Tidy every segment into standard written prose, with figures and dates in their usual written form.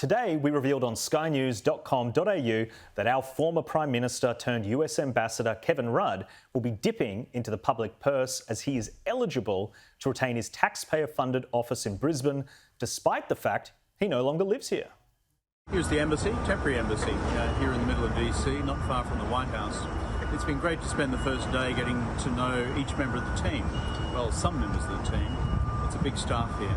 Today, we revealed on skynews.com.au that our former Prime Minister turned US Ambassador Kevin Rudd will be dipping into the public purse as he is eligible to retain his taxpayer-funded office in Brisbane, despite the fact he no longer lives here. Here's the embassy, temporary embassy, here in the middle of DC, not far from the White House. It's been great to spend the first day getting to know each member of the team. Well, some members of the team. It's a big staff here,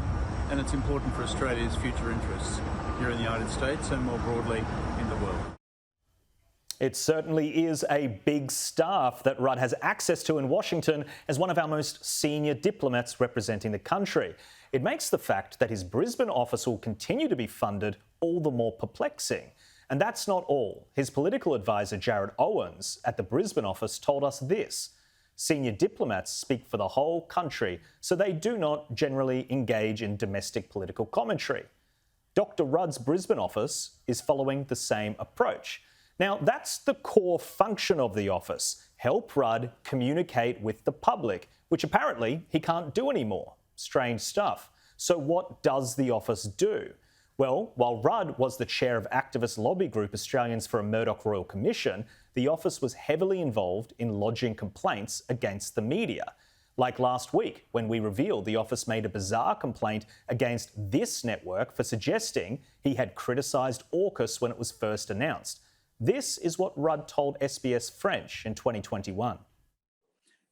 and it's important for Australia's future interests here in the United States and more broadly in the world. It certainly is a big staff that Rudd has access to in Washington as one of our most senior diplomats representing the country. It makes the fact that his Brisbane office will continue to be funded all the more perplexing. And that's not all. His political advisor, Jared Owens, at the Brisbane office told us this. Senior diplomats speak for the whole country, so they do not generally engage in domestic political commentary. Dr. Rudd's Brisbane office is following the same approach. Now, that's the core function of the office, help Rudd communicate with the public, which apparently he can't do anymore. Strange stuff. So what does the office do? Well, while Rudd was the chair of activist lobby group Australians for a Murdoch Royal Commission, the office was heavily involved in lodging complaints against the media. Like last week, when we revealed the office made a bizarre complaint against this network for suggesting he had criticised AUKUS when it was first announced. This is what Rudd told SBS French in 2021.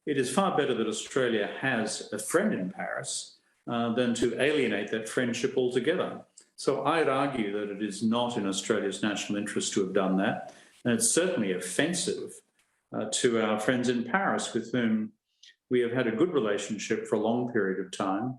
It is far better that Australia has a friend in Paris than to alienate that friendship altogether. So I'd argue that it is not in Australia's national interest to have done that. And it's certainly offensive to our friends in Paris with whom we have had a good relationship for a long period of time.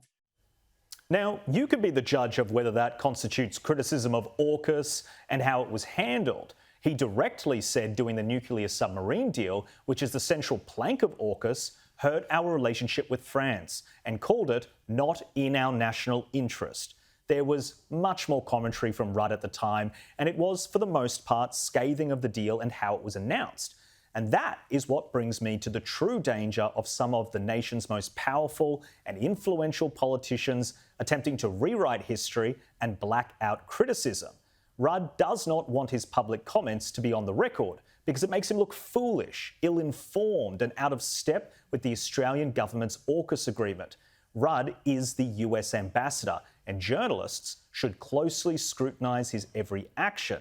Now, you could be the judge of whether that constitutes criticism of AUKUS and how it was handled. He directly said doing the nuclear submarine deal, which is the central plank of AUKUS, hurt our relationship with France and called it not in our national interest. There was much more commentary from Rudd at the time, and it was, for the most part, scathing of the deal and how it was announced. And that is what brings me to the true danger of some of the nation's most powerful and influential politicians attempting to rewrite history and black out criticism. Rudd does not want his public comments to be on the record because it makes him look foolish, ill-informed and out of step with the Australian government's AUKUS agreement. Rudd is the US ambassador, and journalists should closely scrutinise his every action.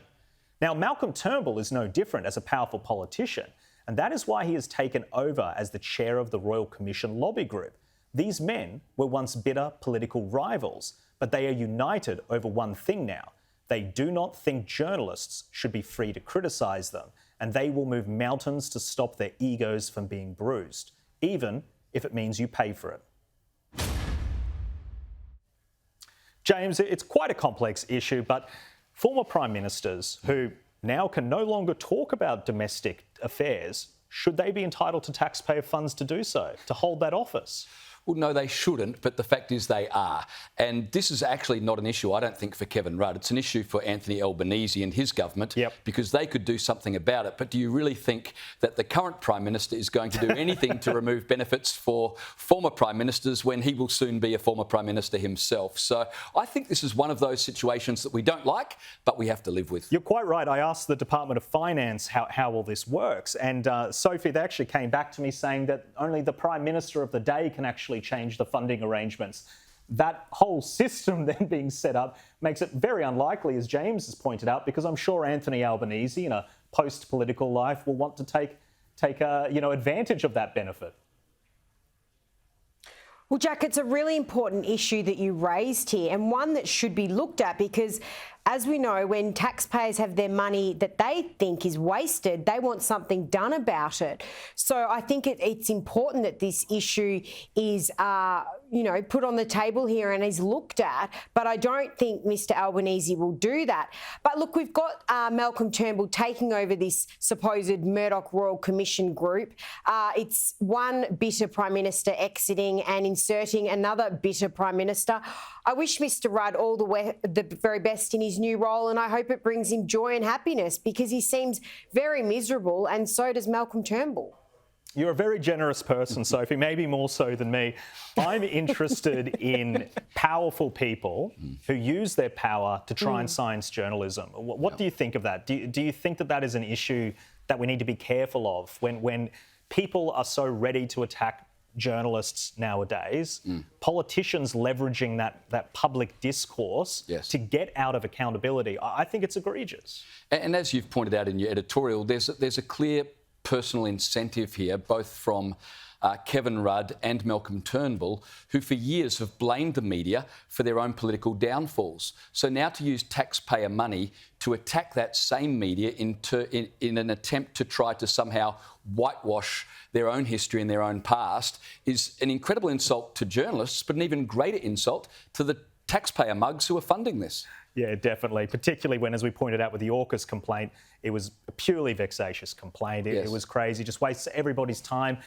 Now, Malcolm Turnbull is no different as a powerful politician, and that is why he has taken over as the chair of the Royal Commission lobby group. These men were once bitter political rivals, but they are united over one thing now. They do not think journalists should be free to criticise them, and they will move mountains to stop their egos from being bruised, even if it means you pay for it. James, it's quite a complex issue, but former prime ministers who now can no longer talk about domestic affairs, should they be entitled to taxpayer funds to do so, to hold that office? Well, no, they shouldn't, but the fact is they are. And this is actually not an issue, I don't think, for Kevin Rudd. It's an issue for Anthony Albanese and his government because they could do something about it. But do you really think that the current Prime Minister is going to do anything to remove benefits for former Prime Ministers when he will soon be a former Prime Minister himself? So I think this is one of those situations that we don't like, but we have to live with. You're quite right. I asked the Department of Finance how all this works. And Sophie, they actually came back to me saying that only the Prime Minister of the day can actually change the funding arrangements. That whole system then being set up makes it very unlikely, as James has pointed out, because I'm sure Anthony Albanese in a post-political life will want to take advantage of that benefit. Well, Jack, it's a really important issue that you raised here, and one that should be looked at because, as we know, when taxpayers have their money that they think is wasted, they want something done about it. So I think it's important that this issue is, put on the table here and is looked at. But I don't think Mr Albanese will do that. But look, we've got Malcolm Turnbull taking over this supposed Murdoch Royal Commission group. It's one bitter Prime Minister exiting and inserting another bitter Prime Minister. I wish Mr Rudd all the very best in his new role, and I hope it brings him joy and happiness because he seems very miserable, and so does Malcolm Turnbull. You're a very generous person, Sophie, maybe more so than me. I'm interested in powerful people who use their power to try and silence journalism. What do you think of that? Do you think that that is an issue that we need to be careful of when people are so ready to attack journalists nowadays, politicians leveraging that public discourse to get out of accountability? I think it's egregious. And as you've pointed out in your editorial, there's a clear personal incentive here, both from Kevin Rudd and Malcolm Turnbull, who for years have blamed the media for their own political downfalls. So now to use taxpayer money to attack that same media in an attempt to try to somehow whitewash their own history and their own past is an incredible insult to journalists, but an even greater insult to the taxpayer mugs who are funding this. Yeah, definitely, particularly when, as we pointed out with the AUKUS complaint, it was a purely vexatious complaint. It was crazy, just wastes everybody's time.